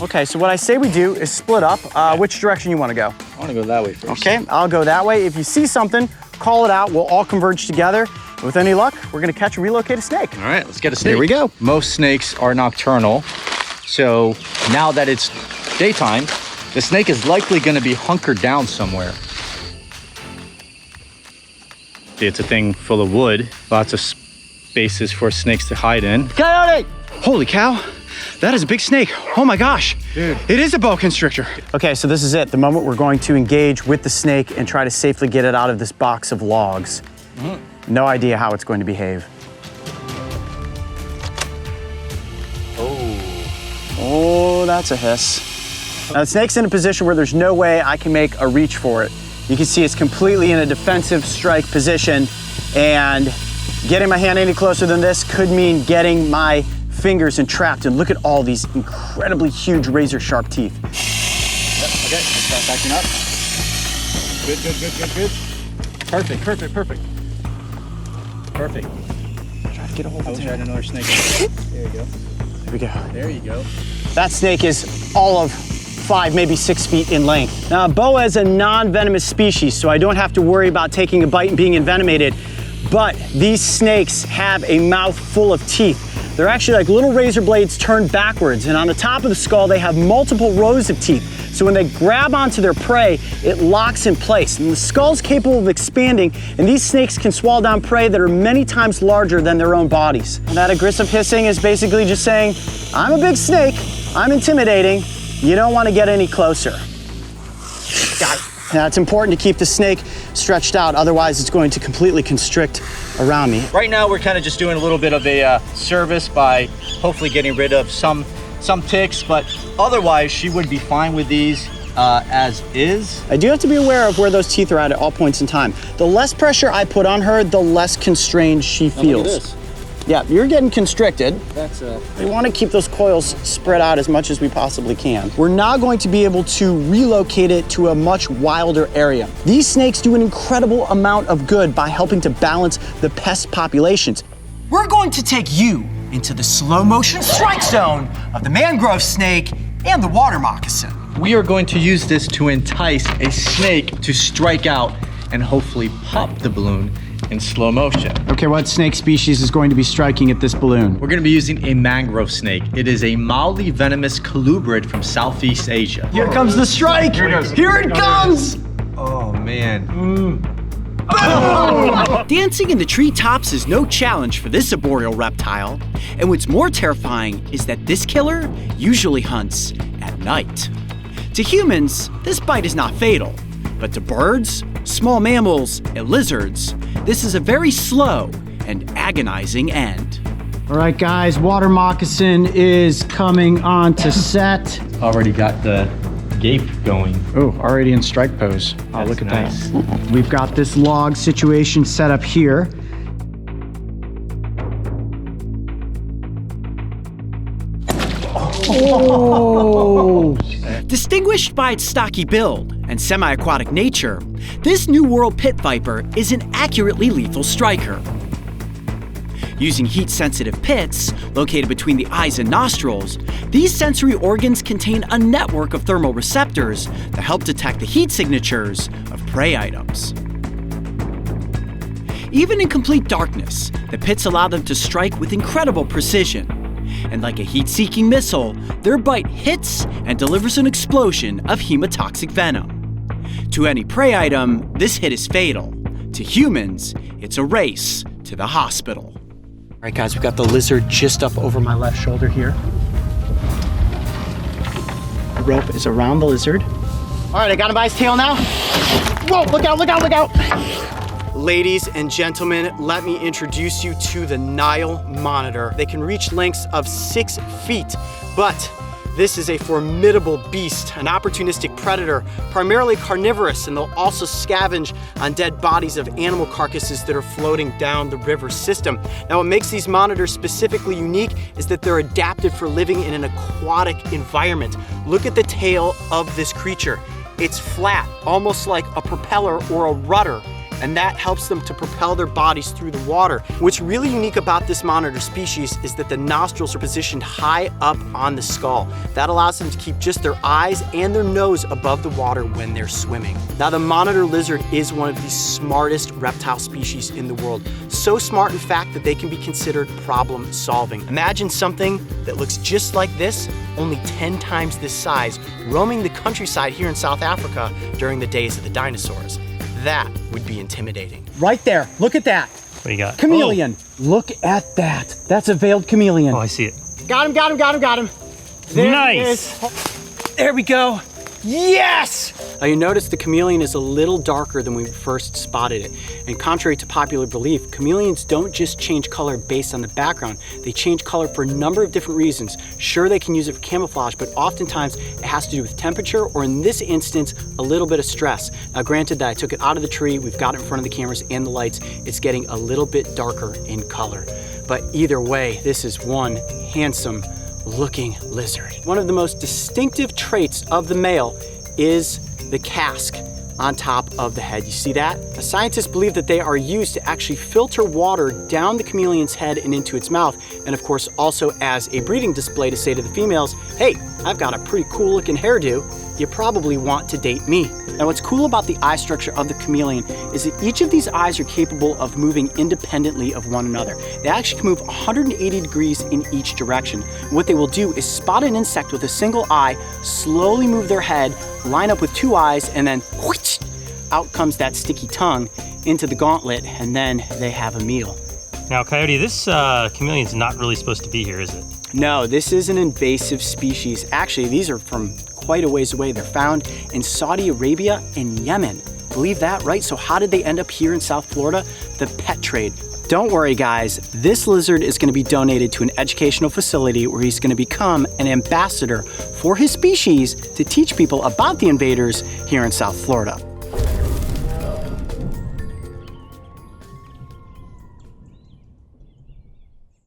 Okay, so what I say we do is split up. Which direction you want to go? I want to go that way first. Okay, I'll go that way. If you see something, call it out. We'll all converge together. With any luck, we're gonna catch and relocate a snake. All right, let's get a snake. Here we go. Most snakes are nocturnal. So now that it's daytime, the snake is likely gonna be hunkered down somewhere. It's a thing full of wood, lots of spaces for snakes to hide in. Coyote! Holy cow, that is a big snake. Oh my gosh. Dude. It is a boa constrictor. Okay, so this is it. The moment we're going to engage with the snake and try to safely get it out of this box of logs. No idea how it's going to behave. Oh, that's a hiss. Now the snake's in a position where there's no way I can make a reach for it. You can see it's completely in a defensive strike position, and getting my hand any closer than this could mean getting my fingers entrapped. And look at all these incredibly huge razor sharp teeth. Yep, okay, let's start backing up. Good. Perfect. Perfect. Try to get a hold I of wish it. I had another snake. There you go. There we go. There you go. That snake is all of 5, maybe 6 feet in length. Now, boa is a non-venomous species, so I don't have to worry about taking a bite and being envenomated. But these snakes have a mouth full of teeth. They're actually like little razor blades turned backwards, and on the top of the skull, they have multiple rows of teeth. So when they grab onto their prey, it locks in place. And the skull's capable of expanding, and these snakes can swallow down prey that are many times larger than their own bodies. And that aggressive hissing is basically just saying, I'm a big snake, I'm intimidating, you don't want to get any closer. Got it. Now it's important to keep the snake stretched out, otherwise it's going to completely constrict around me. Right now, we're kind of just doing a little bit of a service by hopefully getting rid of some ticks, but otherwise she would be fine with these as is. I do have to be aware of where those teeth are at all points in time. The less pressure I put on her, the less constrained she feels. Look at this. Yeah, you're getting constricted. That's We want to keep those coils spread out as much as we possibly can. We're now going to be able to relocate it to a much wilder area. These snakes do an incredible amount of good by helping to balance the pest populations. We're going to take you into the slow motion strike zone of the mangrove snake and the water moccasin. We are going to use this to entice a snake to strike out and hopefully pop the balloon in slow motion. Okay, what snake species is going to be striking at this balloon? We're gonna be using a mangrove snake. It is a mildly venomous colubrid from Southeast Asia. Here comes the strike! Here it comes! Oh man. Dancing in the treetops is no challenge for this arboreal reptile. And what's more terrifying is that this killer usually hunts at night. To humans, this bite is not fatal. But to birds, small mammals, and lizards, this is a very slow and agonizing end. All right, guys, water moccasin is coming on to set. Already got the gape going. Oh, already in strike pose. Oh, That's look at nice. that. We've got this log situation set up here. Oh! Distinguished by its stocky build and semi-aquatic nature, this New World pit viper is an accurately lethal striker. Using heat-sensitive pits, located between the eyes and nostrils, these sensory organs contain a network of thermal receptors that help detect the heat signatures of prey items. Even in complete darkness, the pits allow them to strike with incredible precision. And like a heat-seeking missile, their bite hits and delivers an explosion of hemotoxic venom. To any prey item, this hit is fatal. To humans, it's a race to the hospital. All right, guys, we've got the lizard just up over my left shoulder here. The rope is around the lizard. All right, I got him by his tail now. Whoa, look out, look out, look out. Ladies and gentlemen, let me introduce you to the Nile monitor. They can reach lengths of 6 feet, but this is a formidable beast, an opportunistic predator, primarily carnivorous, and they'll also scavenge on dead bodies of animal carcasses that are floating down the river system. Now, what makes these monitors specifically unique is that they're adapted for living in an aquatic environment. Look at the tail of this creature. It's flat, almost like a propeller or a rudder. and that helps them to propel their bodies through the water. What's really unique about this monitor species is that the nostrils are positioned high up on the skull. That allows them to keep just their eyes and their nose above the water when they're swimming. Now, the monitor lizard is one of the smartest reptile species in the world. So smart, in fact, that they can be considered problem solving. Imagine something that looks just like this, only 10 times this size, roaming the countryside here in South Africa during the days of the dinosaurs. That would be intimidating. Right there, look at that. What do you got? Chameleon, look at that. That's a veiled chameleon. Oh, I see it. Got him, got him, got him, got him. There Nice. he is. There we go. Yes! Now you notice the chameleon is a little darker than we first spotted it. And contrary to popular belief, chameleons don't just change color based on the background. They change color for a number of different reasons. Sure, they can use it for camouflage, but oftentimes it has to do with temperature, or in this instance, a little bit of stress. Now granted that I took it out of the tree, we've got it in front of the cameras and the lights, it's getting a little bit darker in color. But either way, this is one handsome looking lizard. One of the most distinctive traits of the male is the casque on top of the head. You see that? Scientists believe that they are used to actually filter water down the chameleon's head and into its mouth, and of course also as a breeding display to say to the females, hey, I've got a pretty cool looking hairdo, you probably want to date me. Now what's cool about the eye structure of the chameleon is that each of these eyes are capable of moving independently of one another. They actually can move 180 degrees in each direction. What they will do is spot an insect with a single eye, slowly move their head, line up with two eyes, and then whoosh, out comes that sticky tongue into the gauntlet, and then they have a meal. Now, Coyote, this chameleon's not really supposed to be here, is it? No, this is an invasive species. Actually, these are from quite a ways away. They're found in Saudi Arabia and Yemen. Believe that, right? So how did they end up here in South Florida? The pet trade. Don't worry, guys. This lizard is going to be donated to an educational facility where he's going to become an ambassador for his species to teach people about the invaders here in South Florida.